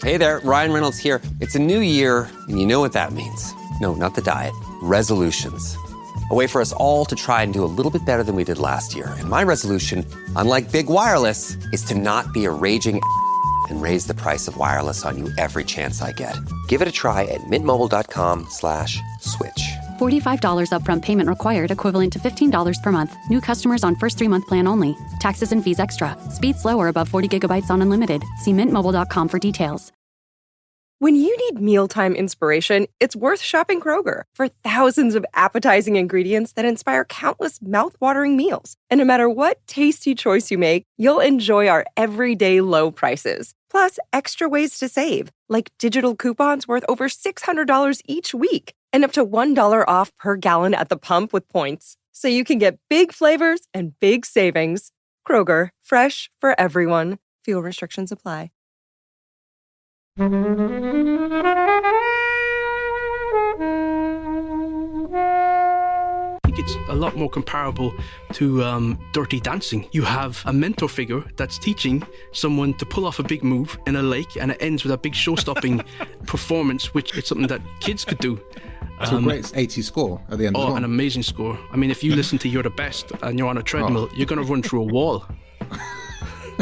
Hey there, Ryan Reynolds here. It's a new year, and you know what that means. No, not the diet. Resolutions. A way for us all to try and do a little bit better than we did last year. And my resolution, unlike big wireless, is to not be a raging and raise the price of wireless on you every chance I get. Give it a try at mintmobile.com/switch. $45 upfront payment required, equivalent to $15 per month. New customers on first 3-month plan only. Taxes and fees extra. Speed slower above 40 gigabytes on unlimited. See mintmobile.com for details. When you need mealtime inspiration, it's worth shopping Kroger for thousands of appetizing ingredients that inspire countless mouth-watering meals. And no matter what tasty choice you make, you'll enjoy our everyday low prices. Plus, extra ways to save, like digital coupons worth over $600 each week and up to $1 off per gallon at the pump with points. So you can get big flavors and big savings. Kroger, fresh for everyone. Fuel restrictions apply. I think it's a lot more comparable to Dirty Dancing. You have a mentor figure that's teaching someone to pull off a big move in a lake, and it ends with a big show-stopping performance, which is something that kids could do. So a great 80 score at the end. Oh, an amazing score. I mean, if you listen to You're the Best and you're on a treadmill, you're going to run through a wall.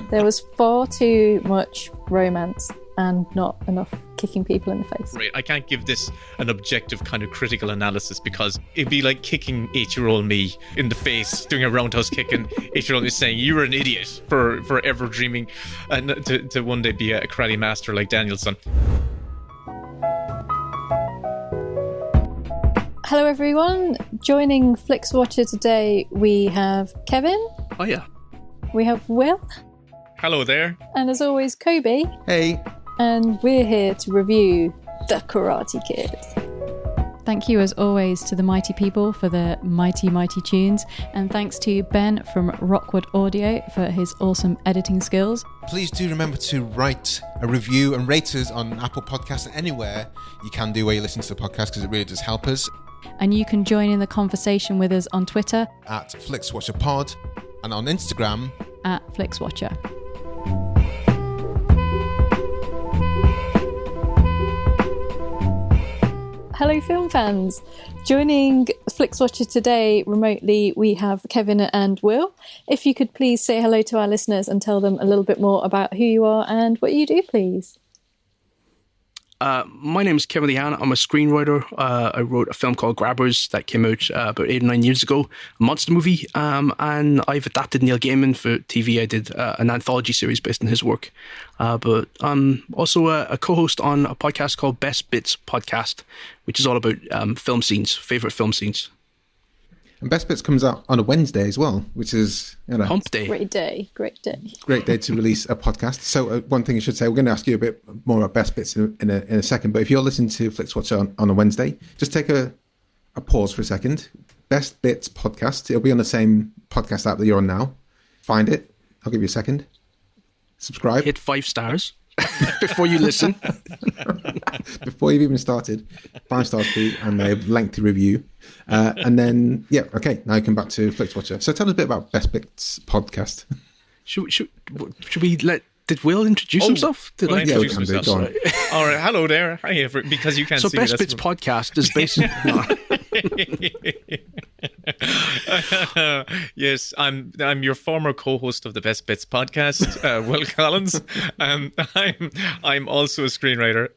There was far too much romance and not enough kicking people in the face. Right, I can't give this an objective kind of critical analysis because it'd be like kicking 8-year-old me in the face, doing a roundhouse kick, and 8-year-old me saying, "You're an idiot for ever dreaming to one day be a karate master like Danielson." Hello everyone, joining Flixwatcher today we have Kevin. Oh yeah. We have Will. Hello there. And as always, Kobe. Hey. And we're here to review The Karate Kid. Thank you as always to the mighty people for the mighty tunes, and thanks to Ben from Rockwood Audio for his awesome editing skills. Please do remember to write a review and rate us on Apple Podcasts and anywhere you can do where you listen to the podcast, because it really does help us. And you can join in the conversation with us on Twitter at FlixWatcherPod and on Instagram at FlixWatcher. Hello film fans! Joining Flixwatcher today remotely we have Kevin and Will. If you could please say hello to our listeners and tell them a little bit more about who you are and what you do, please. My name is Kevin Lehane. I'm a screenwriter. I wrote a film called Grabbers that came out about 8 or 9 years ago, a monster movie, and I've adapted Neil Gaiman for TV. I did an anthology series based on his work, but I'm also a co-host on a podcast called Best Bits Podcast, which is all about film scenes, favourite film scenes. And Best Bits comes out on a Wednesday as well, which is, Hump Day. Great day. Great day to release a podcast. So one thing I should say, we're going to ask you a bit more about Best Bits in a second, but if you're listening to Flixwatcher on a Wednesday, just take a pause for a second. Best Bits Podcast. It'll be on the same podcast app that you're on now. Find it. I'll give you a second. Subscribe. Hit 5 stars before you listen. Before you've even started. 5 stars, please, and a lengthy review. And then, okay, now you come back to Flixwatcher. So tell us a bit about Best Bits Podcast. Should we did Will introduce himself? Will I introduce myself? All right, hello there. Hi, because you can't see me. So Best Bits Podcast is basically... Yes, I'm your former co-host of the Best Bits podcast, Will Collins. I'm also a screenwriter.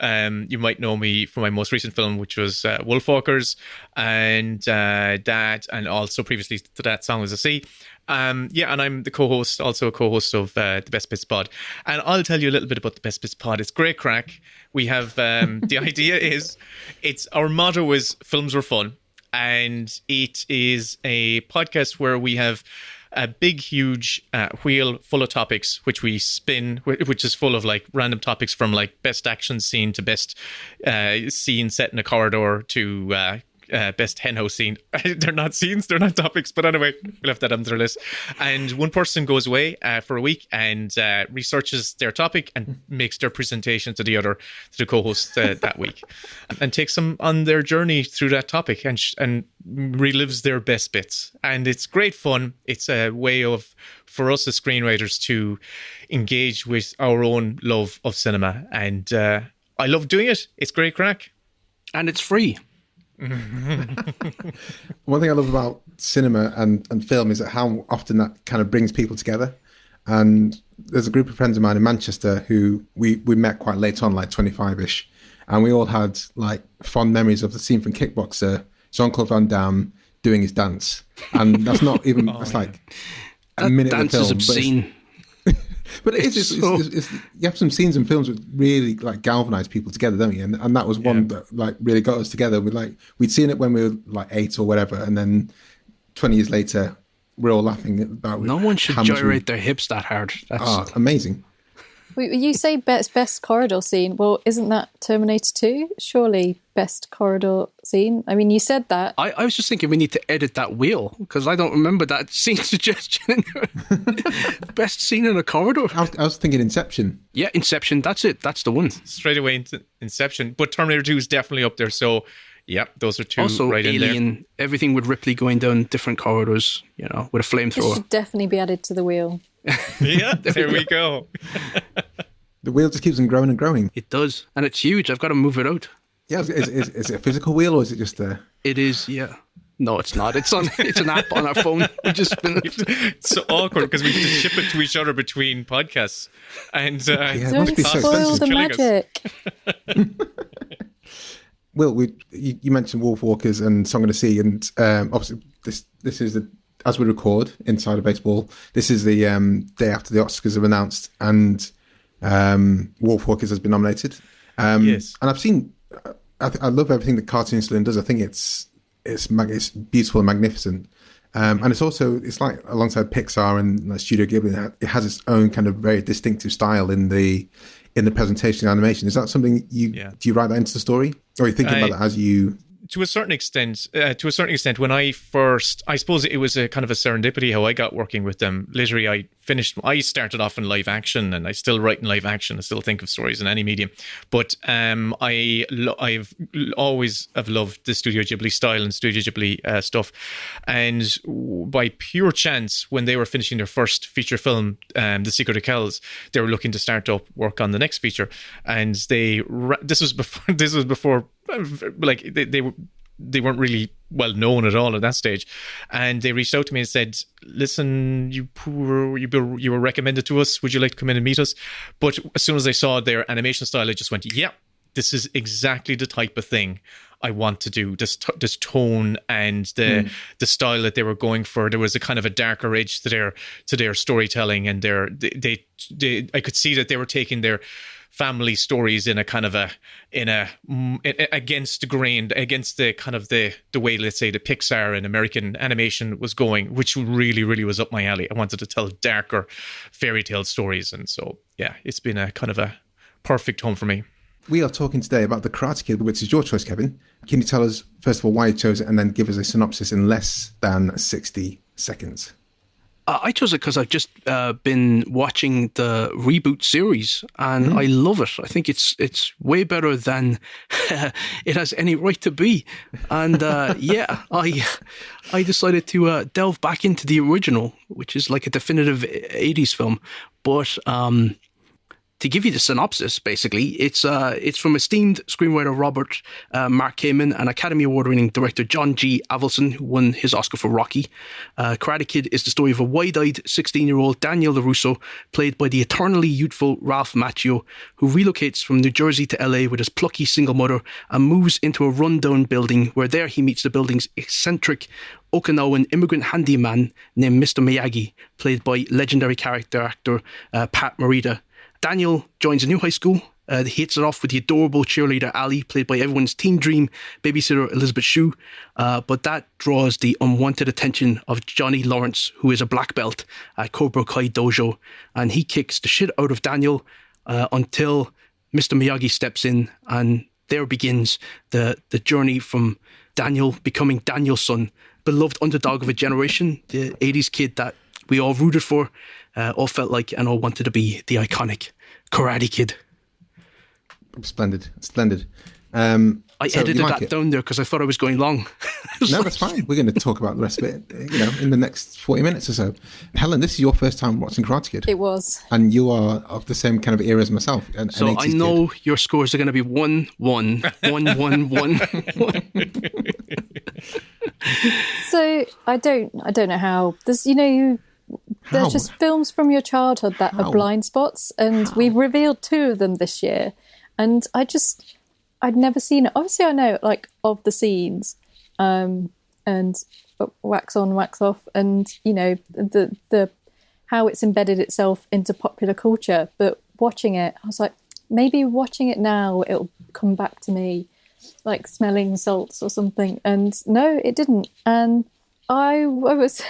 You might know me from my most recent film, which was Wolfwalkers, and that, and also previously to that, Song as a Sea. And I'm the co-host, also a co-host of the Best Bits Pod. And I'll tell you a little bit about the Best Bits Pod. It's great crack. We have the idea is our motto is films are fun. And it is a podcast where we have a big, huge wheel full of topics, which we spin, which is full of like random topics from like best action scene to best scene set in a corridor to best henhouse scene. They're not scenes, they're not topics, but anyway, we'll have that on their list. And one person goes away for a week and researches their topic and makes their presentation to the co-host that week, and takes them on their journey through that topic and relives their best bits. And it's great fun. It's a way for us as screenwriters to engage with our own love of cinema, and I love doing it. It's great crack. And it's free. One thing I love about cinema and film is that how often that kind of brings people together. And there's a group of friends of mine in Manchester who we met quite late on, like 25-ish. And we all had like fond memories of the scene from Kickboxer, Jean-Claude Van Damme doing his dance. And that's not even, that's like a minute of the film. That dance is obscene. But it's you have some scenes in films that really like galvanize people together, don't you? And that was one that like really got us together. We'd seen it when we were like 8 or whatever, and then 20 years later, we're all laughing about. No one should gyrate their hips that hard. That's amazing. You say best corridor scene. Well, isn't that Terminator 2? Surely best corridor scene. I mean, you said that. I was just thinking we need to edit that wheel because I don't remember that scene suggestion. Best scene in a corridor. I was thinking Inception. Yeah, Inception. That's it. That's the one. Straight away into Inception. But Terminator 2 is definitely up there. So, yeah, those are two also, right Alien, in there. Everything with Ripley going down different corridors, with a This flamethrower. should definitely be added to the wheel. Yeah, there we go. The wheel just keeps on growing and growing. It does. And it's huge. I've got to move it out. Yeah, is it a physical wheel or is it just a... It is, yeah. No, it's not. It's an app on our phone. We just spin it. It's so awkward because we have to ship it to each other between podcasts. And it must be so spoil the expensive. magic. Will, you mentioned Wolfwalkers and Song of the Sea, and obviously this is as we record inside of baseball. This is the day after the Oscars have announced, and Wolfwalkers has been nominated. Yes, and I've seen. I love everything that Cartoon Saloon does. I think it's beautiful and magnificent, and it's like alongside Pixar and like Studio Ghibli, it has its own kind of very distinctive style in the presentation and animation. Is that something do you write that into the story, or are you thinking about that as you? To a certain extent, when I suppose it was a kind of a serendipity how I got working with them. Literally, I started off in live action, and I still write in live action. I still think of stories in any medium. But I've always have loved the Studio Ghibli style and Studio Ghibli stuff. And by pure chance, when they were finishing their first feature film, The Secret of Kells, they were looking to start up work on the next feature. And this was before. Like they weren't really well known at all at that stage, and they reached out to me and said, "Listen, you were recommended to us. Would you like to come in and meet us?" But as soon as I saw their animation style, I just went, "Yeah, this is exactly the type of thing I want to do. This tone and the style that they were going for. There was a kind of a darker edge to their storytelling, and I could see that they were taking their family stories in a kind of against the grain, against the kind of the way, let's say, the Pixar and American animation was going, which really, really was up my alley. I wanted to tell darker fairy tale stories, and so it's been a kind of a perfect home for me. We are talking today about The Karate Kid, which is your choice, Kevin. Can you tell us first of all why you chose it, and then give us a synopsis in less than 60 seconds? I chose it because I've just been watching the reboot series, and I love it. I think it's way better than it has any right to be. And I decided to delve back into the original, which is like a definitive 80s film. But to give you the synopsis, basically, it's from esteemed screenwriter Robert Mark Kamen and Academy Award-winning director John G. Avildsen, who won his Oscar for Rocky. Karate Kid is the story of a wide-eyed 16-year-old Daniel LaRusso, played by the eternally youthful Ralph Macchio, who relocates from New Jersey to LA with his plucky single mother and moves into a run-down building, where there he meets the building's eccentric Okinawan immigrant handyman named Mr. Miyagi, played by legendary character actor Pat Morita. Daniel joins a new high school. He hits it off with the adorable cheerleader Ali, played by everyone's teen dream babysitter Elizabeth Shue. But that draws the unwanted attention of Johnny Lawrence, who is a black belt at Cobra Kai dojo, and he kicks the shit out of Daniel until Mr. Miyagi steps in, and there begins the journey from Daniel becoming Danielson, beloved underdog of a generation, the 80s kid that we all rooted for, all felt like and all wanted to be the iconic Karate Kid. Splendid. I edited that down there because I thought I was going long. No, that's fine. We're going to talk about the rest of it, in the next 40 minutes or so. Helen, this is your first time watching Karate Kid. It was. And you are of the same kind of era as myself. So I know your scores are going to be 1-1, 1-1-1. So I don't know how. There's there's just films from your childhood that are blind spots, and we've revealed 2 of them this year, and I'd never seen it. Obviously, I know of the scenes, and wax on, wax off, and the how it's embedded itself into popular culture. But watching it, I was like, maybe watching it now, it'll come back to me, like smelling salts or something. And no, it didn't. And I was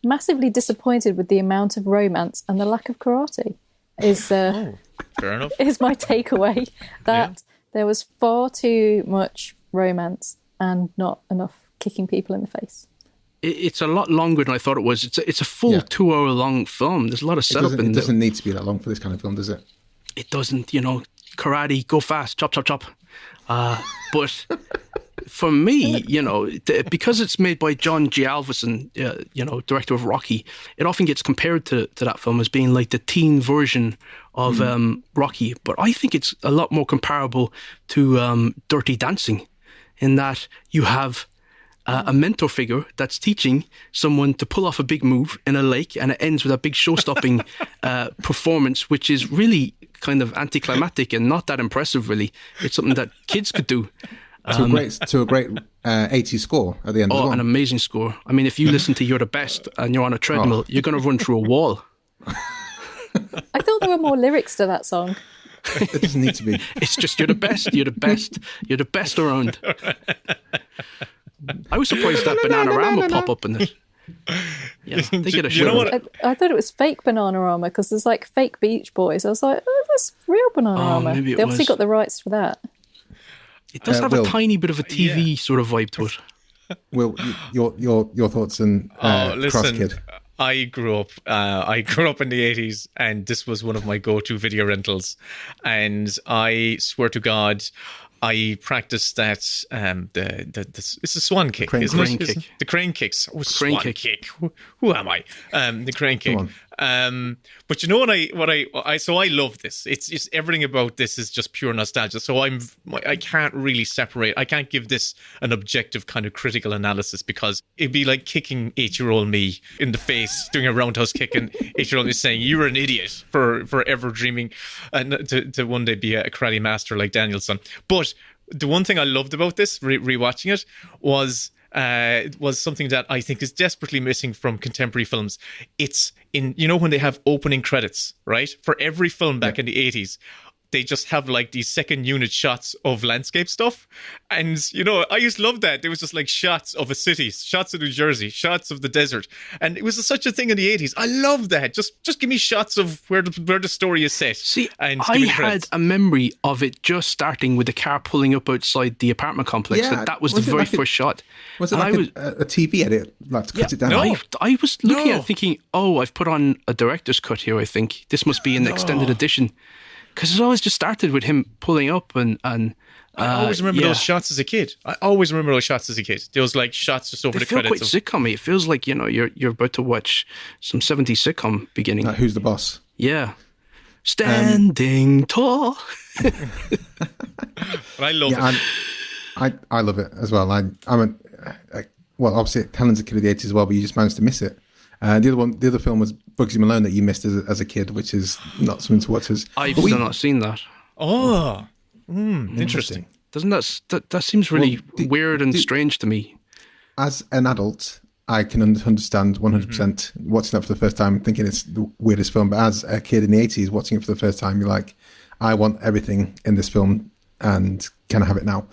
massively disappointed with the amount of romance and the lack of karate. Fair enough. Is my takeaway that. There was far too much romance and not enough kicking people in the face. It's a lot longer than I thought it was. It's a full 2-hour long film. There's a lot of setup in it. It doesn't need to be that long for this kind of film, does it? It doesn't, karate, go fast, chop, chop, chop. But for me, because it's made by John G. Avildsen, director of Rocky, it often gets compared to that film as being like the teen version of Rocky. But I think it's a lot more comparable to Dirty Dancing, in that you have a mentor figure that's teaching someone to pull off a big move in a lake, and it ends with a big show-stopping performance, which is really kind of anticlimactic and not that impressive, really. It's something that kids could do. To a great 80 score at the end as well. An amazing score. I mean, if you listen to You're the Best and you're on a treadmill, you're going to run through a wall. I thought there were more lyrics to that song. It doesn't need to be. It's just you're the best, you're the best, you're the best around. I was surprised that Bananarama pop up in it. Yeah, they get a show. I thought it was fake Bananarama because there's fake Beach Boys. I was like, oh, that's real Bananarama. Maybe they obviously got the rights for that. It does have a tiny bit of a TV sort of vibe to it. Will, your thoughts on Cross Kid? I grew up in the 80s, and this was one of my go-to video rentals. And I swear to God, I practiced that. It's a swan kick, isn't it? The crane kicks. Oh, crane swan kick. Who am I? The crane kick. But you know what I love this. It's just everything about this is just pure nostalgia. So I can't really separate. I can't give this an objective kind of critical analysis, because it'd be like kicking 8-year-old me in the face, doing a roundhouse kick, and 8-year-old me saying you're an idiot for ever dreaming to one day be a karate master like Danielson. But the one thing I loved about this, rewatching it, was something that I think is desperately missing from contemporary films. It's in, when they have opening credits, right? For every film back in the 80s, they just have these second unit shots of landscape stuff. And, I used to love that. There was just shots of a city, shots of New Jersey, shots of the desert. And it was such a thing in the 80s. I love that. Just give me shots of where the story is set. See, I had a memory of it just starting with the car pulling up outside the apartment complex. Yeah, that was the very first shot. Was it a TV edit, to cut it down? No. I was looking at it thinking, I've put on a director's cut here, I think. This must be an extended edition. Because it always just started with him pulling up and I always remember those shots as a kid. Those shots just over the credits. Quite sitcom-y. It feels like, you're about to watch some 70s sitcom beginning. Who's the boss? Yeah. Standing tall. But I love it. I love it as well. Obviously Helen's a kid of the 80s as well, but you just managed to miss it. The other film was Bugsy Malone that you missed as a kid, which is not something to watch. I've still not seen that. Oh, interesting. Doesn't that seems really weird and strange to me? As an adult, I can understand 100% watching that for the first time, thinking it's the weirdest film. But as a kid in the 80s, watching it for the first time, you're like, I want everything in this film, and can I have it now?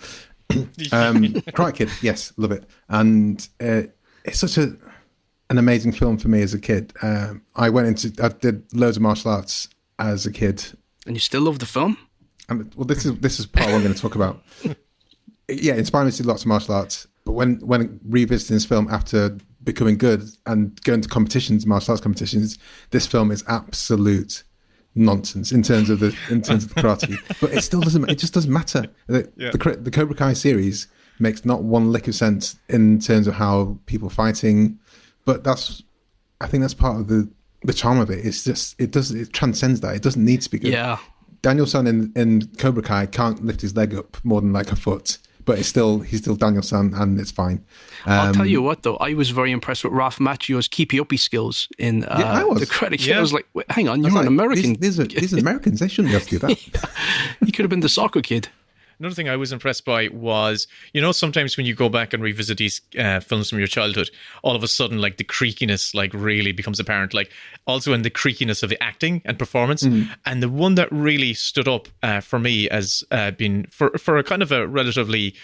Karate Kid, yes, love it. And it's such an amazing film for me as a kid. I did loads of martial arts as a kid. And you still love the film? And this is part I'm going to talk about. inspired me to do lots of martial arts. But when revisiting this film after becoming good and going to competitions, martial arts competitions, this film is absolute nonsense in terms of the karate. But it still doesn't. It just doesn't matter. The Cobra Kai series makes not one lick of sense in terms of how people fighting. But I think that's part of the charm of it. It's just it transcends that. It doesn't need to be good. Yeah. Daniel-san in Cobra Kai can't lift his leg up more than like a foot, but he's still Daniel-san, and it's fine. I'll tell you what, though, I was very impressed with Ralph Macchio's keepy-uppy skills in the Karate Kid. I was like, wait, hang on, you're an American. These are Americans. They shouldn't be able to do that. He could have been the soccer kid. Another thing I was impressed by was, sometimes when you go back and revisit these films from your childhood, all of a sudden, like, the creakiness, like, really becomes apparent. Like, also in the creakiness of the acting and performance. And the one that really stood up for me as being, for a kind of a relatively,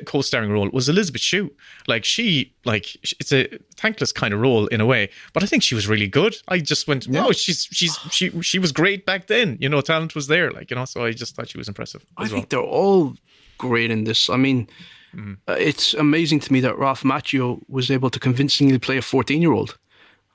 co-starring role was Elizabeth Shue. Like, it's a thankless kind of role in a way, but I think she was really good. I just went, she was great back then. Talent was there, so I just thought she was impressive. I think they're all great in this. I mean, it's amazing to me that Ralph Macchio was able to convincingly play a 14-year-old.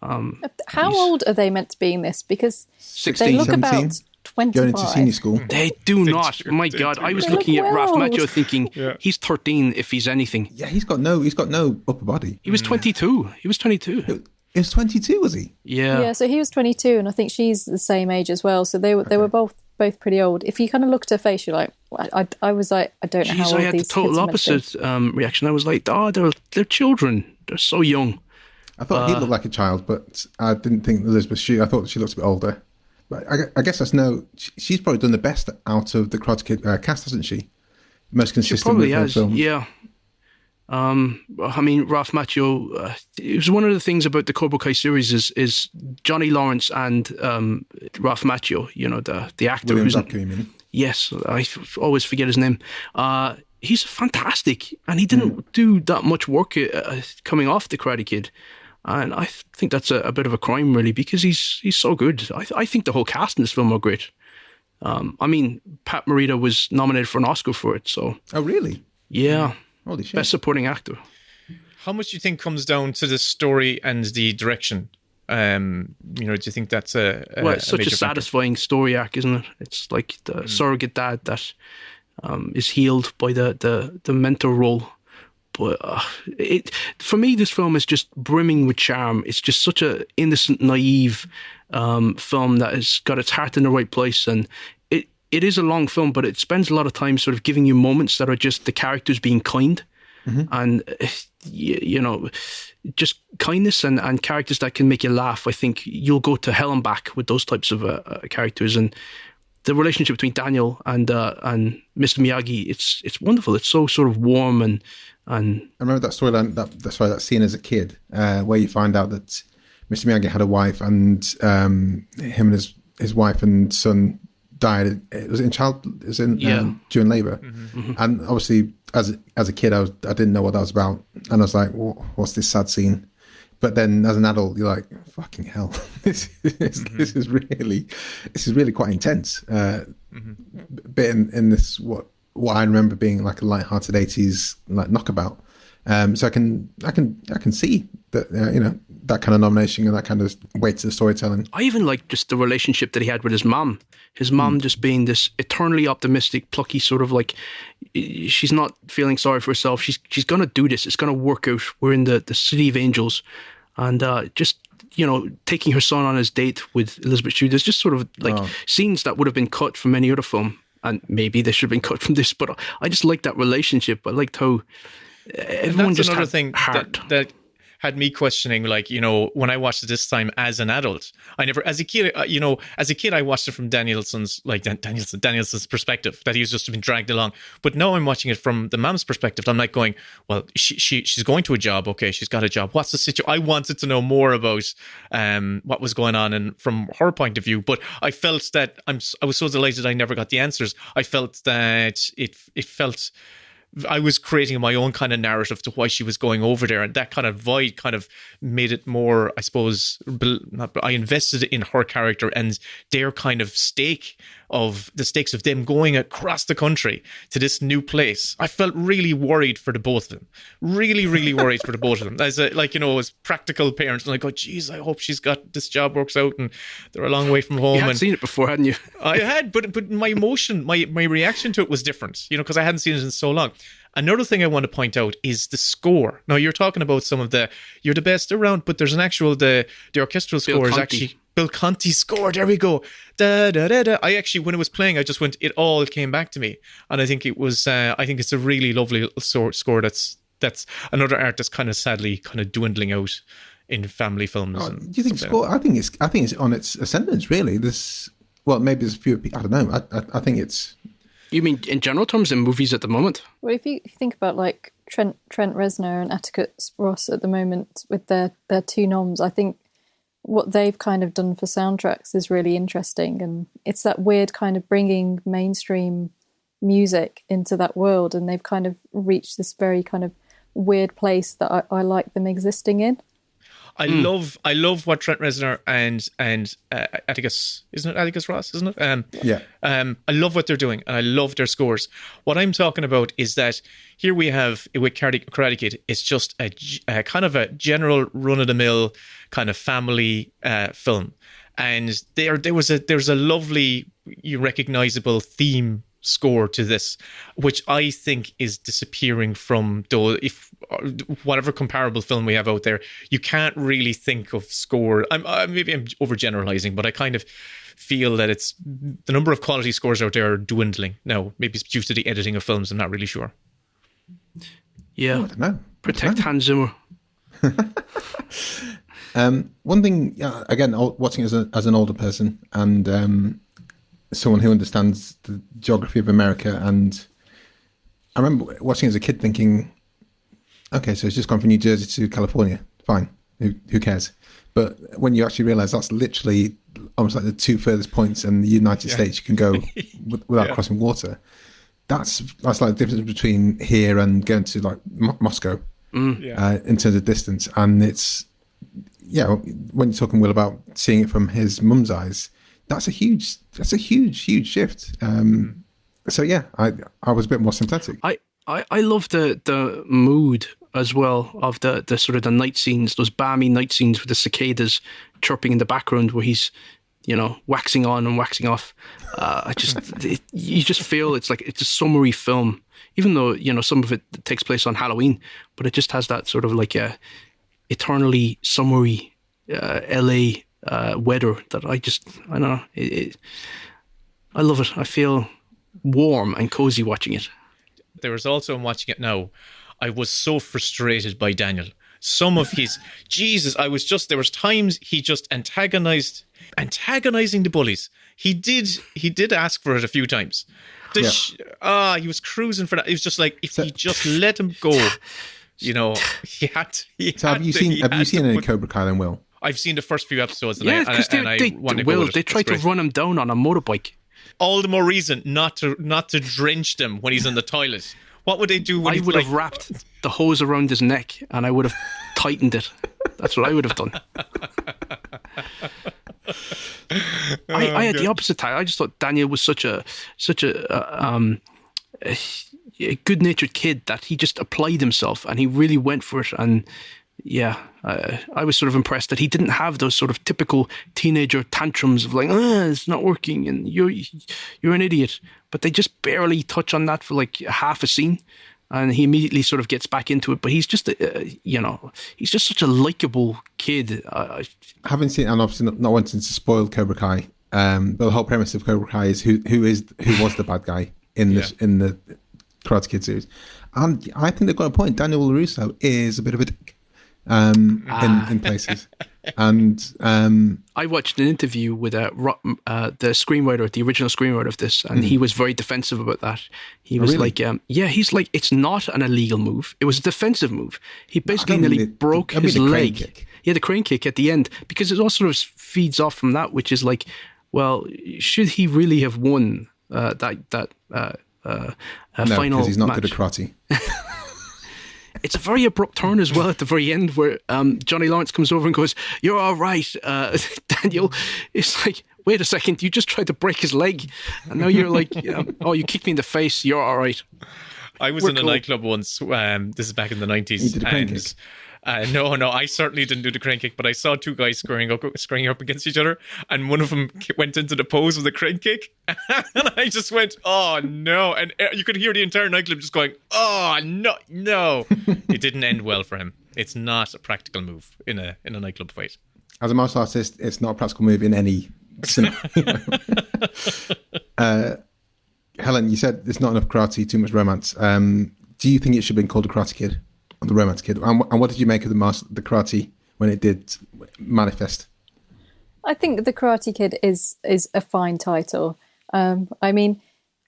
How old are they meant to be in this? Because 16, they look 17, about 25. going into senior school. They do not. My God, I was looking at Ralph Macchio thinking he's 13 if he's anything. Yeah, he's got no upper body. He was 22. He was 22. He was 22, was he? Yeah. Yeah, so he was 22, and I think she's the same age as well. So they were both pretty old. If you kind of looked at her face, you're like, I was like, I don't know how old I had these the total kids are meant to be. opposite reaction. I was like, they're children. They're so young. I thought he looked like a child, but I didn't think Elizabeth Shue. I thought she looked a bit older. But I guess she's probably done the best out of the Karate Kid cast, hasn't she? Most consistent. She probably with has. the film. Yeah. I mean, Ralph Macchio. It was one of the things about the Cobra Kai series is Johnny Lawrence and Ralph Macchio. The actor William who's Zabka, you mean? Yes, I always forget his name. He's fantastic, and he didn't do that much work coming off the Karate Kid. And I think that's a bit of a crime, really, because he's so good. I think the whole cast in this film are great. I mean, Pat Morita was nominated for an Oscar for it. So. Oh, really? Yeah. Holy shit. Best supporting actor. How much do you think comes down to the story and the direction? Do you think that's it's such a satisfying story arc, isn't it? It's like the surrogate dad that is healed by the mentor role. But for me, this film is just brimming with charm. It's just such a innocent, naive film that has got its heart in the right place. And it is a long film, but it spends a lot of time sort of giving you moments that are just the characters being kind. And, just kindness and characters that can make you laugh. I think you'll go to hell and back with those types of characters. And the relationship between Daniel and Mr. Miyagi, it's wonderful. It's so sort of warm and I remember that storyline, that scene as a kid, where you find out that Mr. Miyagi had a wife, and him and his wife and son died. It was during labour, and obviously as a kid, I didn't know what that was about, and I was like, "What's this sad scene?" But then as an adult, you're like, "Fucking hell, this is really quite intense." Bit in this what I remember being like a light-hearted 80s like knockabout. So I can see that that kind of nomination and that kind of weight to the storytelling. I even like just the relationship that he had with his mom. His mom just being this eternally optimistic, plucky sort of like, she's not feeling sorry for herself. She's going to do this. It's going to work out. We're in the City of Angels. And just, taking her son on his date with Elizabeth Shue, there's just sort of like scenes that would have been cut from any other film. And maybe they should have been cut from this, but I just liked that relationship. I liked how everyone just had heart. That had me questioning, like, when I watched it this time as an adult, as a kid, I watched it from Danielson's perspective, that he was just been dragged along. But now I'm watching it from the mom's perspective. I'm like going, well, she's going to a job. Okay, she's got a job. What's the situation? I wanted to know more about what was going on and from her point of view. But I felt that I was so delighted I never got the answers. I felt that it felt I was creating my own kind of narrative to why she was going over there, and that kind of void kind of made it more, I suppose, I invested in her character and their kind of stake of the stakes of them going across the country to this new place, I felt really worried for the both of them. Really, really worried for the both of them. As as practical parents, and I go, geez, I hope she's got this job works out and they're a long way from home. You had seen it before, hadn't you? I had, but my emotion, my reaction to it was different, because I hadn't seen it in so long. Another thing I want to point out is the score. Now, you're talking about some of you're the best around, but there's an actual, the orchestral score is actually Bill Conti's score. There we go. Da, da, da, da. I actually, when it was playing, I just went, it all came back to me. And I think it was, I think it's a really lovely little score that's another art that's kind of sadly kind of dwindling out in family films. Do you think score? I think it's on its ascendance, really. Maybe there's a few, I don't know. I think it's... You mean in general terms in movies at the moment? Well, if you think about like Trent Reznor and Atticus Ross at the moment with their two noms, I think what they've kind of done for soundtracks is really interesting, and it's that weird kind of bringing mainstream music into that world, and they've kind of reached this very kind of weird place that I like them existing in. I love what Trent Reznor and Atticus, isn't it Atticus Ross, isn't it? Yeah. I love what they're doing, and I love their scores. What I'm talking about is that here we have with Karate Kid, it's just a kind of a general run-of-the-mill kind of family film, and there's a lovely, recognizable theme score to this, which I think is disappearing from whatever comparable film we have out there. You can't really think of score. Maybe I'm overgeneralizing, but I kind of feel that it's the number of quality scores out there are dwindling now. Maybe it's due to the editing of films. I'm not really sure. Yeah, I don't know. Protect Hans Zimmer. One thing, again, watching as an older person and someone who understands the geography of America, and I remember watching as a kid thinking, okay, so it's just gone from New Jersey to California. Fine, who cares? But when you actually realise that's literally almost like the two furthest points in the United States you can go without crossing water. That's like the difference between here and going to like Moscow in terms of distance. And it's when you're talking, Will, about seeing it from his mum's eyes, that's a huge shift. So yeah, I was a bit more sympathetic. I love the mood as well of the sort of the night scenes, those balmy night scenes with the cicadas chirping in the background where he's, waxing on and waxing off. You just feel it's a summery film, even though, some of it takes place on Halloween, but it just has that sort of like a eternally summery LA weather that I don't know. I love it. I feel warm and cozy watching it. There was also, I'm watching it now, I was so frustrated by Daniel. Some of his, Jesus, there was times he just antagonizing the bullies. He did ask for it a few times. He was cruising for that. It was just like, if he just let him go, he had to. So have you seen any Cobra Kai then, Will? I've seen the first few episodes, and they tried to run him down on a motorbike. All the more reason not to drench them when he's in the toilet. What would they do? I would have wrapped the hose around his neck and I would have tightened it. That's what I would have done. I had the opposite type. I just thought Daniel was such a good-natured kid that he just applied himself and he really went for it. And yeah, I was sort of impressed that he didn't have those sort of typical teenager tantrums of like, it's not working and you're an idiot. But they just barely touch on that for like half a scene, and he immediately sort of gets back into it. But he's just, he's just such a likable kid. I haven't seen, and obviously not wanting to spoil Cobra Kai, but the whole premise of Cobra Kai is who was the bad guy in the Karate Kid series, and I think they've got a point. Daniel LaRusso is a bit of a dick. In places, and I watched an interview with the screenwriter, the original screenwriter of this, and he was very defensive about that. He was like, he's like, it's not an illegal move; it was a defensive move. He basically nearly broke his leg. Kick. Yeah, the crane kick at the end, because it all sort of feeds off from that, which is like, well, should he really have won that final because he's not match? Good at karate. It's a very abrupt turn as well at the very end where Johnny Lawrence comes over and goes, "You're all right, Daniel." It's like, wait a second, you just tried to break his leg, and now you're like, oh, you kicked me in the face, you're all right. I was in a nightclub once. This is back in the 90s. You did a crane kick? No, I certainly didn't do the crane kick, but I saw two guys squaring up against each other, and one of them went into the pose of the crane kick, and I just went, oh no, and you could hear the entire nightclub just going, oh no. It didn't end well for him. It's not a practical move in a nightclub fight. As a martial artist, it's not a practical move in any scenario. Helen, you said there's not enough karate, too much romance. Do you think it should have been called The Karate Kid? The Romance Kid, and what did you make of the karate when it did manifest? I think The Karate Kid is a fine title. I mean,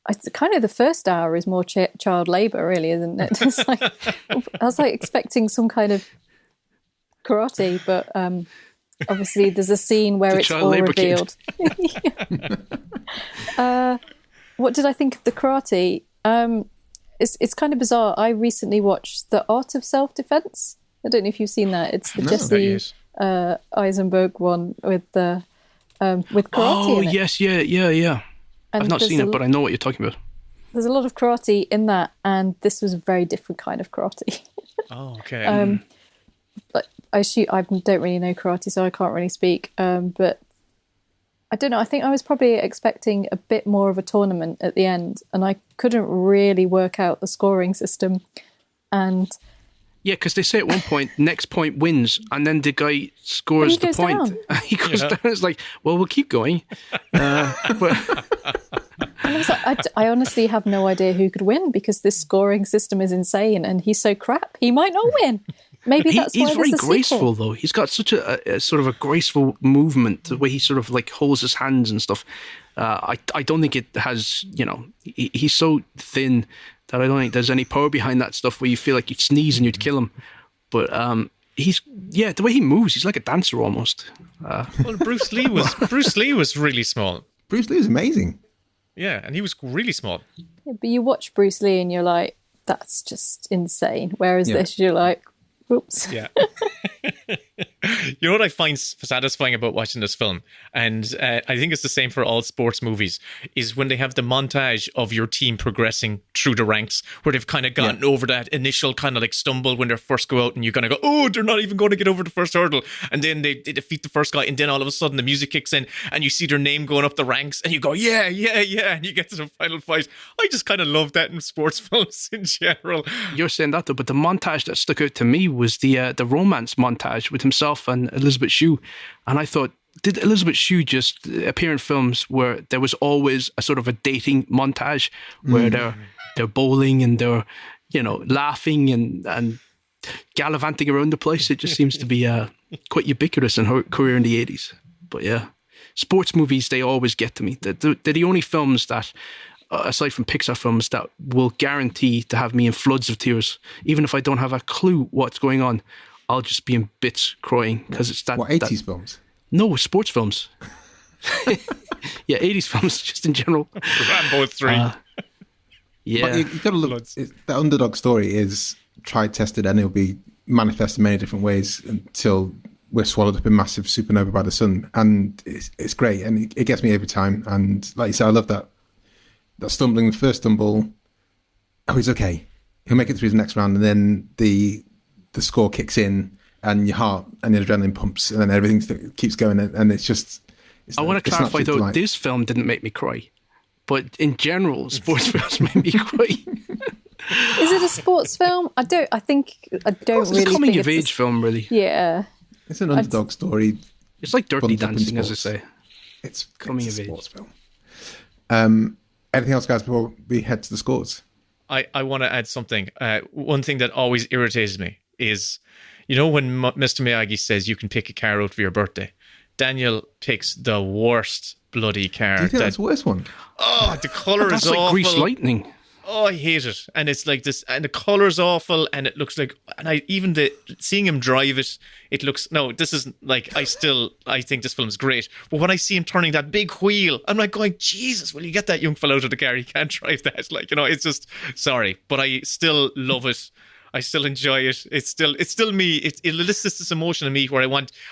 it's kind of the first hour is more child labour, really, isn't it? It's like, I was like expecting some kind of karate, but obviously there's a scene where it's all revealed. What did I think of the karate? It's kind of bizarre. I recently watched The Art of Self-Defense. I don't know if you've seen that. It's the Jesse Eisenberg one with karate. Oh, in it. yes, yeah. And I've not seen it, but I know what you're talking about. There's a lot of karate in that, and this was a very different kind of karate. Oh, okay. But I don't really know karate, so I can't really speak. But I don't know. I think I was probably expecting a bit more of a tournament at the end, and I couldn't really work out the scoring system. And yeah, because they say at one point, next point wins, and then the guy scores the point. He goes down. It's like, well, we'll keep going. But and I was like, I honestly have no idea who could win because this scoring system is insane, and he's so crap. He might not win. Maybe that's why he's very there's a graceful, sequel. though. He's got such a sort of a graceful movement, the way he sort of like holds his hands and stuff. I don't think it has, he's so thin that I don't think there's any power behind that stuff where you feel like you'd sneeze and you'd kill him. But the way he moves, he's like a dancer almost. Well, Bruce Lee was really small. Bruce Lee is amazing. Yeah, and he was really small. Yeah, but you watch Bruce Lee and you're like, that's just insane. Whereas this, you're like, oops. Yeah. You know what I find satisfying about watching this film, and I think it's the same for all sports movies, is when they have the montage of your team progressing through the ranks, where they've kind of gotten over that initial kind of like stumble when they first go out, and you kind of go, oh, they're not even going to get over the first hurdle, and then they defeat the first guy, and then all of a sudden the music kicks in, and you see their name going up the ranks, and you go, yeah, and you get to the final fight. I just kind of love that in sports films in general. You're saying that though, but the montage that stuck out to me was the romance montage with himself and Elizabeth Shue, and I thought, did Elizabeth Shue just appear in films where there was always a sort of a dating montage where they're bowling and they're laughing and gallivanting around the place? It just seems to be quite ubiquitous in her career in the 80s. But yeah, sports movies, they always get to me. They're the only films that, aside from Pixar films, that will guarantee to have me in floods of tears, even if I don't have a clue what's going on. I'll just be in bits crying because it's that. What, 80s films? No, sports films. Yeah, 80s films just in general. Rambo 3. Yeah. But you've got to look, the underdog story is tried, tested, and it'll be manifest in many different ways until we're swallowed up in massive supernova by the sun. And it's great, and it gets me every time. And like you said, I love that stumbling, the first stumble. Oh, he's okay. He'll make it through the next round, and then the score kicks in, and your heart and your adrenaline pumps, and then everything keeps going, and it's just. I want to clarify though, delight. This film didn't make me cry, but in general, sports films made me cry. Is it a sports film? I don't really. It's a coming of age film, really. Yeah, it's an underdog story. It's like Dirty Dancing, as I say. It's coming of age sports film. Anything else, guys, before we head to the scores? I want to add something. One thing that always irritates me is, when Mr. Miyagi says you can pick a car out for your birthday, Daniel picks the worst bloody car. Do you think that's the worst one? Oh, the colour is awful. That's like Grease Lightning. Oh, I hate it. And it's like this, and the colour's awful, and it looks like, and seeing him drive it, it looks, no, this isn't like, I think this film's great. But when I see him turning that big wheel, I'm like going, Jesus, will you get that young fellow out of the car? He can't drive that. Like, it's just, sorry, but I still love it. I still enjoy it. It's still me. It elicits this emotion in me where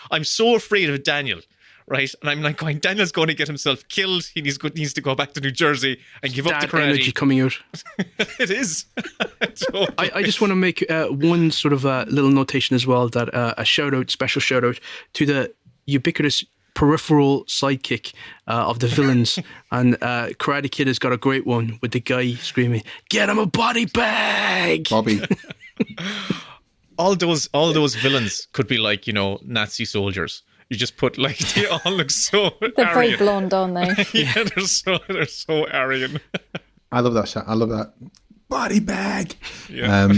I'm so afraid of Daniel, right? And I'm like going, Daniel's going to get himself killed. He needs to go back to New Jersey and give up the karate. Energy coming out. It is. Totally. I just want to make one sort of little notation as well, that a special shout out to the ubiquitous peripheral sidekick of the villains. And Karate Kid has got a great one with the guy screaming, "Get him a body bag!" Bobby. All those villains could be like, Nazi soldiers. You just put like, they all look so They're very arrogant. blonde, aren't they? Yeah, they're so arrogant. I love that shot. I love that body bag. Yeah.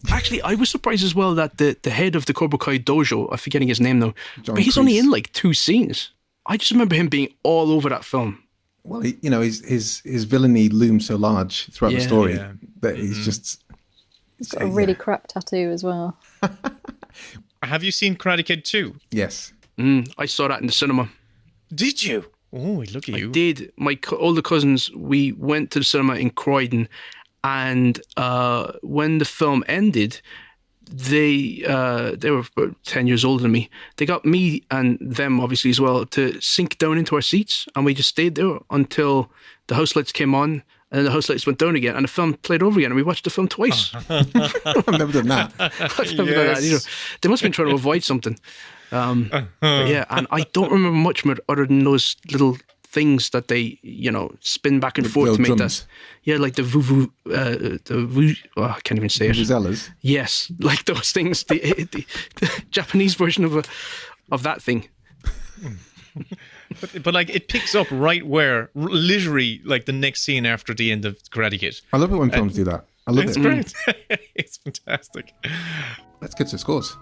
Actually, I was surprised as well that the head of the Cobra Kai dojo, I'm forgetting his name now, John but he's only Kreese. in like 2 scenes. I just remember him being all over that film. Well, his villainy looms so large throughout the story that he's just... He's got a really crap tattoo as well. Have you seen Karate Kid 2? Yes. I saw that in the cinema. Did you? Oh, look at you. I did. My older cousins, we went to the cinema in Croydon, and when the film ended, they were about 10 years older than me. They got me and them, obviously, as well, to sink down into our seats, and we just stayed there until the house lights came on, and then the house lights went down again, and the film played over again, and we watched the film twice. I've never done that. I've never done that either. They must have been trying to avoid something. But yeah, and I don't remember much more other than those little things that they, spin back and forth to make drums. that. Yeah, like the voo, I can't even say it. Vuvuzelas. Yes, like those things, the Japanese version of that thing. But like, it picks up right where, literally, like the next scene after the end of Karate Kid. I love it when films do that. I love It's it. great. It's fantastic. Let's get to scores.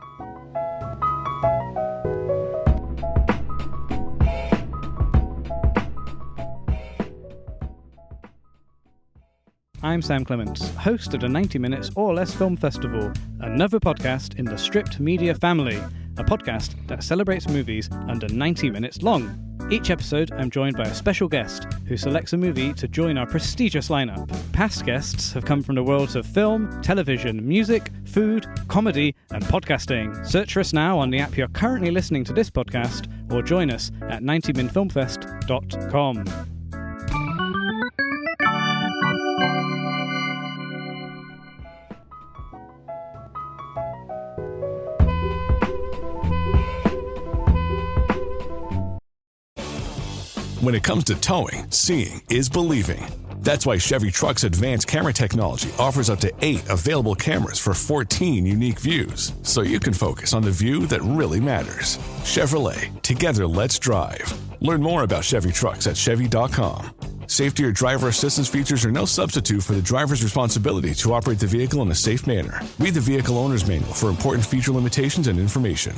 I'm Sam Clements, host of the 90 Minutes or Less Film Festival, another podcast in the Stripped Media family, a podcast that celebrates movies under 90 minutes long. Each episode, I'm joined by a special guest who selects a movie to join our prestigious lineup. Past guests have come from the worlds of film, television, music, food, comedy, and podcasting. Search for us now on the app you're currently listening to this podcast, or join us at 90minfilmfest.com. When it comes to towing, seeing is believing. That's why Chevy Truck's advanced camera technology offers up to 8 available cameras for 14 unique views, so you can focus on the view that really matters. Chevrolet, together let's drive. Learn more about Chevy Trucks at Chevy.com. Safety or driver assistance features are no substitute for the driver's responsibility to operate the vehicle in a safe manner. Read the vehicle owner's manual for important feature limitations and information.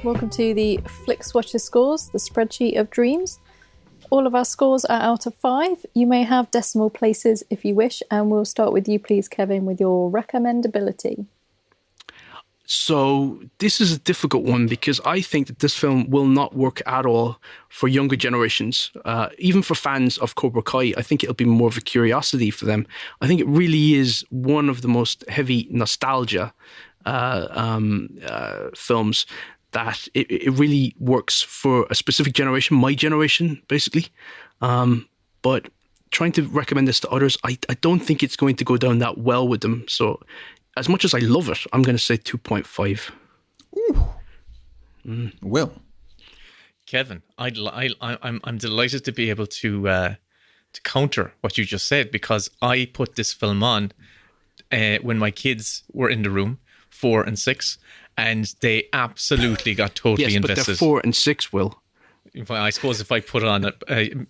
Welcome to the Flixwatcher scores, the spreadsheet of dreams. All of our scores are out of 5. You may have decimal places if you wish, and we'll start with you, please, Kevin, with your recommendability. So this is a difficult one because I think that this film will not work at all for younger generations. Even for fans of Cobra Kai, I think it'll be more of a curiosity for them. I think it really is one of the most heavy nostalgia films that it really works for a specific generation, my generation, basically. But trying to recommend this to others, I don't think it's going to go down that well with them. So as much as I love it, I'm going to say 2.5. Will. Kevin, I'm delighted to be able to counter what you just said, because I put this film on when my kids were in the room, 4 and 6, and they absolutely got totally invested. Yes, but they're 4 and 6, Will. I suppose if I put on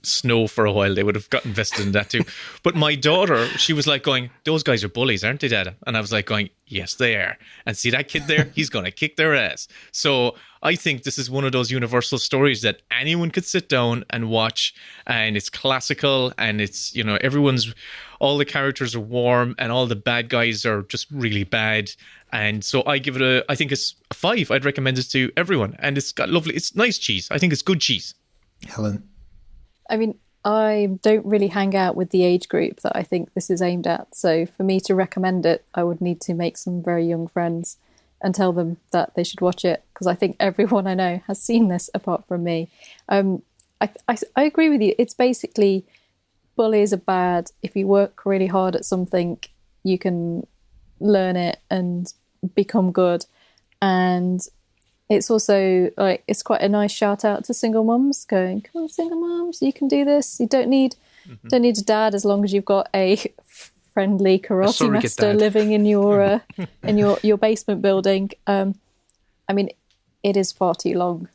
Snow for a while, they would have got invested in that too. But my daughter, she was like going, "Those guys are bullies, aren't they, Dad?" And I was like going, "Yes, they are. And see that kid there? He's going to kick their ass." So I think this is one of those universal stories that anyone could sit down and watch, and it's classical, and it's, all the characters are warm, and all the bad guys are just really bad. And so I give it I think it's a 5. I'd recommend it to everyone. And it's nice cheese. I think it's good cheese. Helen. I mean, I don't really hang out with the age group that I think this is aimed at. So for me to recommend it, I would need to make some very young friends. and tell them that they should watch it, because I think everyone I know has seen this apart from me. I agree with you. It's basically, bullies are bad. If you work really hard at something, you can learn it and become good. And it's also like, it's quite a nice shout out to single mums, going, come on, single mums, you can do this. You don't need a dad, as long as you've got a friendly karate master living in your in your basement building. I mean, it is far too long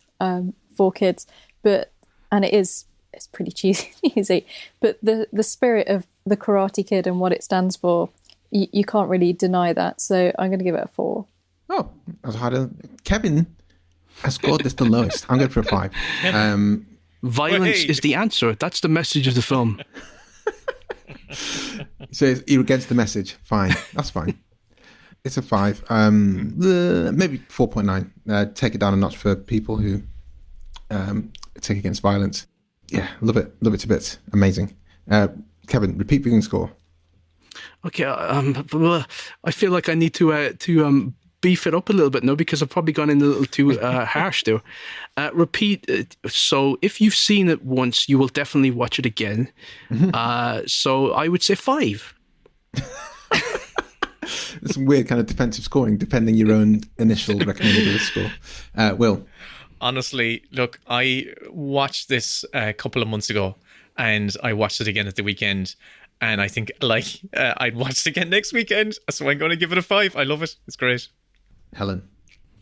for kids, and it's pretty cheesy. But the spirit of the Karate Kid and what it stands for, you can't really deny that. So I'm going to give it a 4. Oh, that's harder. Kevin has scored this the lowest. I'm going for a 5. Violence is the answer. That's the message of the film. So you're against the message. Fine. That's fine. It's a 5. Maybe 4.9. Take it down a notch for people who take against violence. Yeah, love it. Love it to bits. Amazing. Kevin, repeat viewing score. Okay, I feel like I need to beef it up a little bit now, because I've probably gone in a little too harsh there. Repeat. So if you've seen it once, you will definitely watch it again. So I would say 5. It's some weird kind of defensive scoring, depending your own initial recommendability score. Will? Honestly, look, I watched this a couple of months ago, and I watched it again at the weekend. And I think, I'd watch it again next weekend. So I'm going to give it a 5. I love it. It's great. Helen?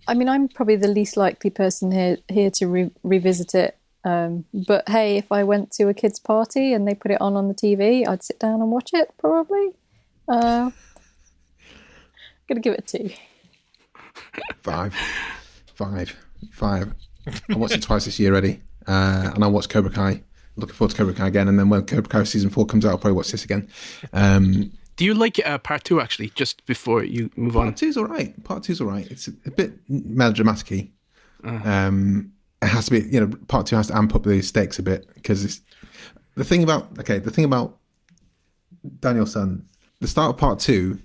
I mean, I'm probably the least likely person here to revisit it. But hey, if I went to a kid's party and they put it on the TV, I'd sit down and watch it, probably. I'm going to give it a 2. 5. I watched it twice this year already. And I watched Cobra Kai. Looking forward to Cobra Kai again. And then when Cobra Kai season 4 comes out, I'll probably watch this again. Do you like part 2, actually, just before you move on? Part 2's all right. Part 2's all right. It's a bit melodramatic-y. It has to be, part 2 has to amp up the stakes a bit, because it's the thing about Daniel-san, the start of part 2,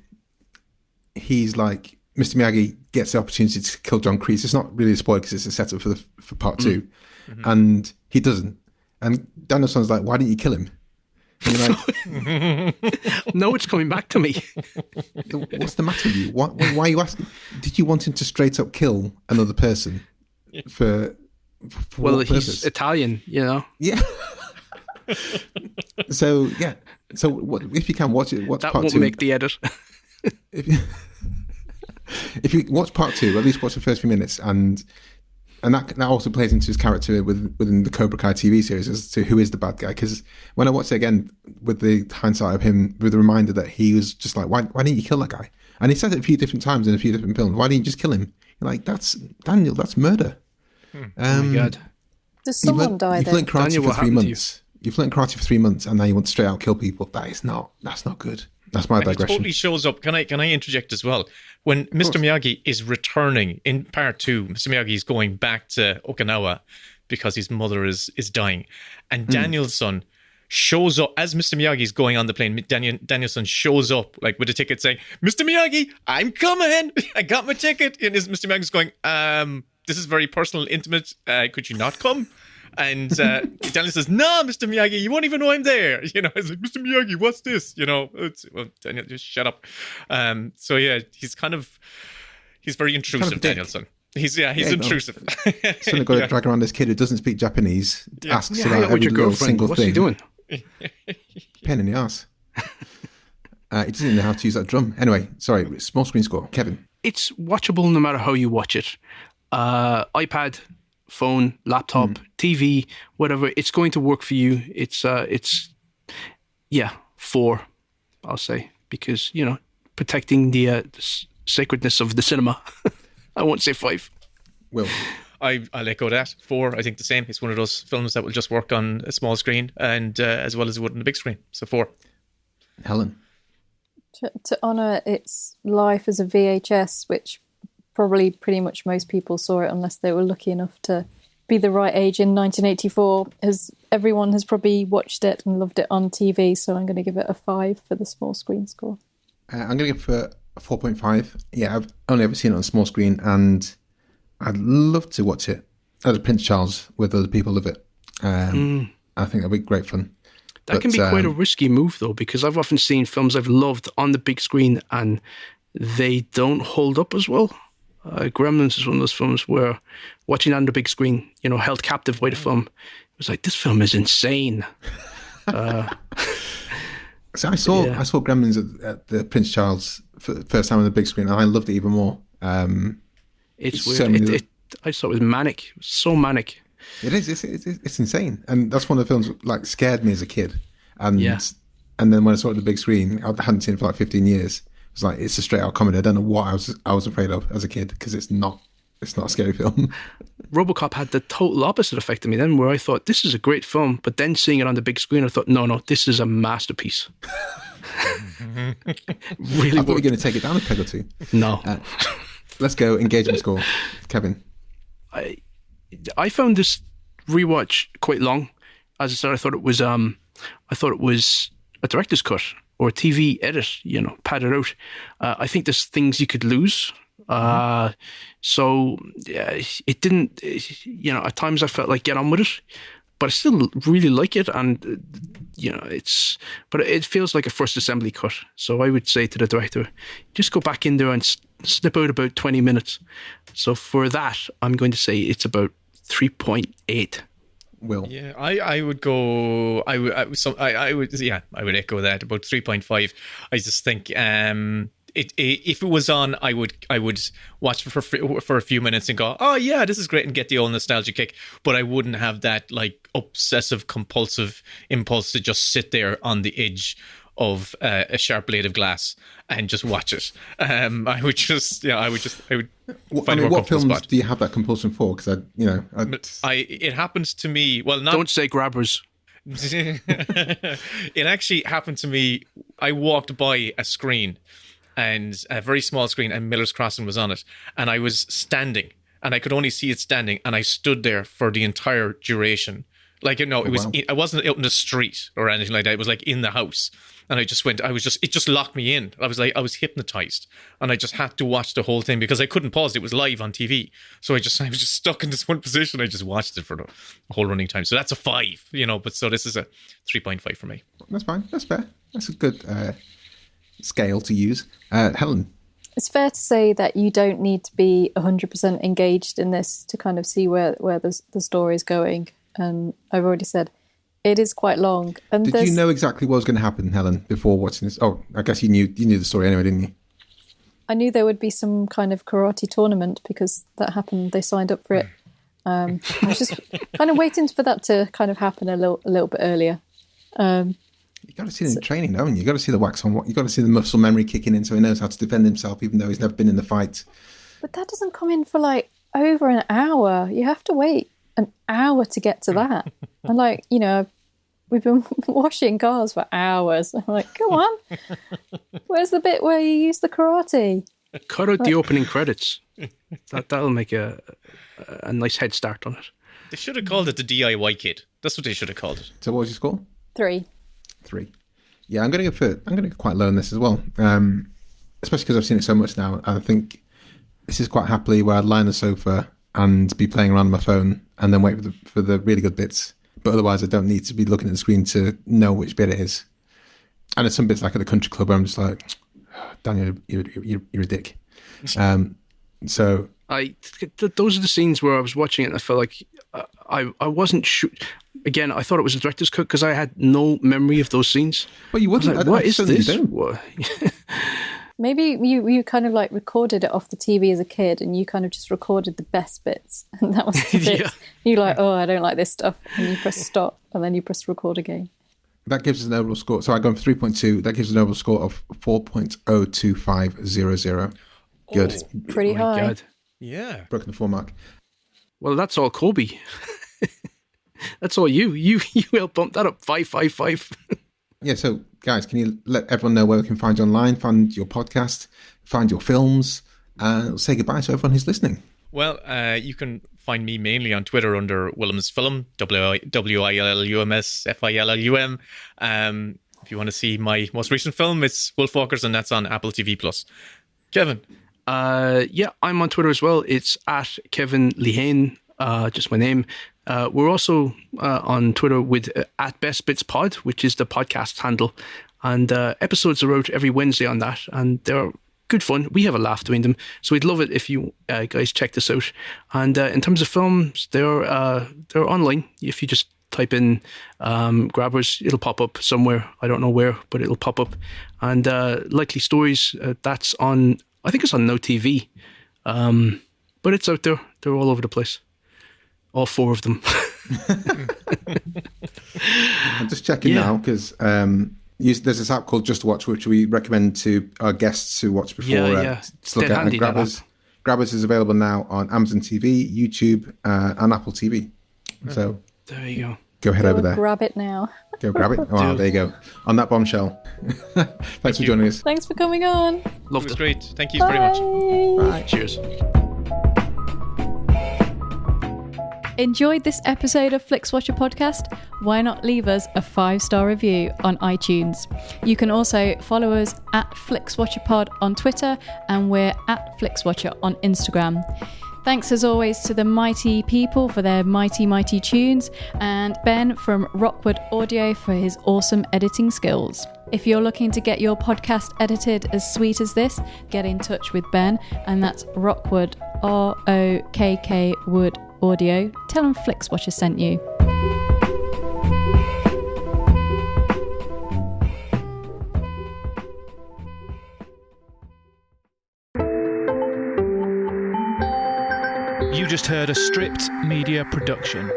he's like, Mr. Miyagi gets the opportunity to kill John Kreese. It's not really a spoiler because it's a setup for part 2. And he doesn't. And Daniel-san's like, why didn't you kill him? And you're like, no, it's coming back to me. What's the matter with you? Why are you asking? Did you want him to straight up kill another person for well, what he's purpose? Italian, Yeah. So what, if you can watch it, watch that part 2. That won't make the edit. If you watch part 2, at least watch the first few minutes, and that also plays into his character within the Cobra Kai TV series as to who is the bad guy. Because when I watched it again, with the hindsight of him, with the reminder that he was just like, why didn't you kill that guy? And he said it a few different times in a few different films. Why didn't you just kill him? You're like, that's Daniel. That's murder. Oh my God. Does someone die You've then? learned karate for 3 months. You've learned karate for 3 months, and now you want to straight out kill people. That's not good. That's my digression. It totally shows up. Can I interject as well? When Mr. Miyagi is returning in part 2, Mr. Miyagi is going back to Okinawa because his mother is dying. And Daniel-san shows up as Mr. Miyagi is going on the plane. Daniel-san shows up like with a ticket saying, Mr. Miyagi, I'm coming. I got my ticket. And Mr. Miyagi's going, this is very personal, intimate. Could you not come? And Daniel says, "No, Mr. Miyagi, you won't even know I'm there." It's like, "Mr. Miyagi, what's this?" Well, Daniel, just shut up. So yeah, he's very intrusive, kind of Daniel-san. He's intrusive. Suddenly got to drag around this kid who doesn't speak Japanese, asks about every your little girlfriend. single What's thing. What's he doing? Pain in the ass. He doesn't even know how to use that drum. Anyway, sorry, small screen score. Kevin. It's watchable no matter how you watch it. iPad, phone, laptop, TV, whatever. It's going to work for you. It's 4, I'll say, because protecting the sacredness of the cinema. I won't say 5. Will. I'll echo that. 4, I think the same. It's one of those films that will just work on a small screen and as well as it would on the big screen. So 4. Helen. To honour its life as a VHS, which probably pretty much most people saw it unless they were lucky enough to be the right age in 1984, as everyone has probably watched it and loved it on TV, so I'm going to give it a 5 for the small screen score. I'm going to give it 4.5. Yeah, I've only ever seen it on small screen, and I'd love to watch it at Prince Charles with other people of it. I think that'd be great fun. That can be quite a risky move, though, because I've often seen films I've loved on the big screen and they don't hold up as well. Gremlins is one of those films where watching on the big screen, held captive by the film, it was like, this film is insane. So I saw Gremlins at the Prince Charles for the first time on the big screen, and I loved it even more. It's weird. I thought it was manic. It was so manic. It is. It's insane, and that's one of the films like scared me as a kid. And then when I saw it on the big screen, I hadn't seen it for like 15 years. It was like, it's a straight out comedy. I don't know what I was afraid of as a kid, because it's not a scary film. RoboCop had the total opposite effect on me then, where I thought, this is a great film, but then seeing it on the big screen, I thought, no, this is a masterpiece. Really, I thought you were going to take it down a peg or two. No. Let's go engagement score, Kevin. I found this rewatch quite long. As I said, I thought it was a director's cut or a TV edit, padded out. I think there's things you could lose. So it didn't, at times I felt like get on with it, but I still really like it. And, but it feels like a first assembly cut. So I would say to the director, just go back in there and snip out about 20 minutes. So for that, I'm going to say it's about 3.8. Will. Yeah, I would go. I would echo that, about 3.5. I just think if it was on, I would watch for a few minutes and go, oh yeah, this is great, and get the old nostalgia kick. But I wouldn't have that like obsessive compulsive impulse to just sit there on the edge of a sharp blade of glass and just watch it. I would find what films spot. Do you have that compulsion for? Because it happens to me. Well, don't say Grabbers. It actually happened to me. I walked by a screen, and a very small screen, and Miller's Crossing was on it, and I was standing, and I could only see it standing, and I stood there for the entire duration. Like, it wasn't out in the street or anything like that. It was like in the house. And it just locked me in. I was hypnotized, and I just had to watch the whole thing because I couldn't pause. It was live on TV. So I was just stuck in this one position. I just watched it for the whole running time. So that's a 5, but so this is a 3.5 for me. That's fine. That's fair. That's a good scale to use. Helen? It's fair to say that you don't need to be 100% engaged in this to kind of see where the story is going. And I've already said, it is quite long. And did you know exactly what was going to happen, Helen, before watching this? Oh, I guess you knew the story anyway, didn't you? I knew there would be some kind of karate tournament because that happened. They signed up for it. I was just kind of waiting for that to kind of happen a little bit earlier. You got to see it in training, don't you? You got to see the wax on. You got to see the muscle memory kicking in, so he knows how to defend himself, even though he's never been in the fight. But that doesn't come in for like over an hour. You have to wait an hour to get to that. And we've been washing cars for hours. I'm like, come on. Where's the bit where you use the karate? Cut out the opening credits. That'll make a nice head start on it. They should have called it the DIY kit. That's what they should have called it. So what was your score? 3. Yeah, I'm going to go quite low on this as well. Especially because I've seen it so much now. I think this is quite happily where I'd lie on the sofa and be playing around on my phone and then wait for the really good bits. But otherwise, I don't need to be looking at the screen to know which bit it is. And there's some bits like at the country club where I'm just like, Daniel, you're a dick. So those are the scenes where I was watching it and I felt like I wasn't sure. Again, I thought it was a director's cut because I had no memory of those scenes. Well, you wouldn't. Like, what is this? Maybe you kind of like recorded it off the TV as a kid and you kind of just recorded the best bits. And that was the bit. Yeah. You're like, oh, I don't like this stuff. And you press stop and then you press record again. That gives us an overall score. So I go for 3.2. That gives us an overall score of 4.02500. Good. It's pretty high. God. Yeah. Broken the 4 mark. Well, that's all Kobe. That's all you. You helped bump that up 555. Yeah, so guys, can you let everyone know where we can find you online, find your podcast, find your films, and say goodbye to everyone who's listening? Well, you can find me mainly on Twitter under Willems Film, WILLUMS FILLUM. If you want to see my most recent film, it's Wolfwalkers, and that's on Apple TV+. Kevin. I'm on Twitter as well. It's at Kevin Lehane, just my name. We're also on Twitter with at Best Bits Pod, which is the podcast handle. And episodes are out every Wednesday on that. And they're good fun. We have a laugh doing them. So we'd love it if you guys check this out. And in terms of films, they're online. If you just type in Grabbers, it'll pop up somewhere. I don't know where, but it'll pop up. And Likely Stories, that's on, I think it's on Now TV. But it's out there. They're all over the place. All 4 of them. I'm just checking now because there's this app called Just Watch, which we recommend to our guests to watch before to look at. And Grabbers is available now on Amazon TV, YouTube, and Apple TV. So there you go. Go head over there. Grab it now. Go grab it. Oh, there you go. On that bombshell. Thanks for joining us. Thanks for coming on. Loved it. Was great. Thank you very much. Bye. Cheers. Enjoyed this episode of Flixwatcher podcast? Why not leave us a 5-star review on iTunes? You can also follow us at FlixWatcherPod on Twitter, and we're at FlixWatcher on Instagram. Thanks as always to the mighty people for their mighty tunes, and Ben from Rockwood Audio for his awesome editing skills. If you're looking to get your podcast edited as sweet as this, get in touch with Ben, and that's Rockwood, ROKK Wood Audio. Tell them Flixwatcher sent you. You just heard a Stripped Media production.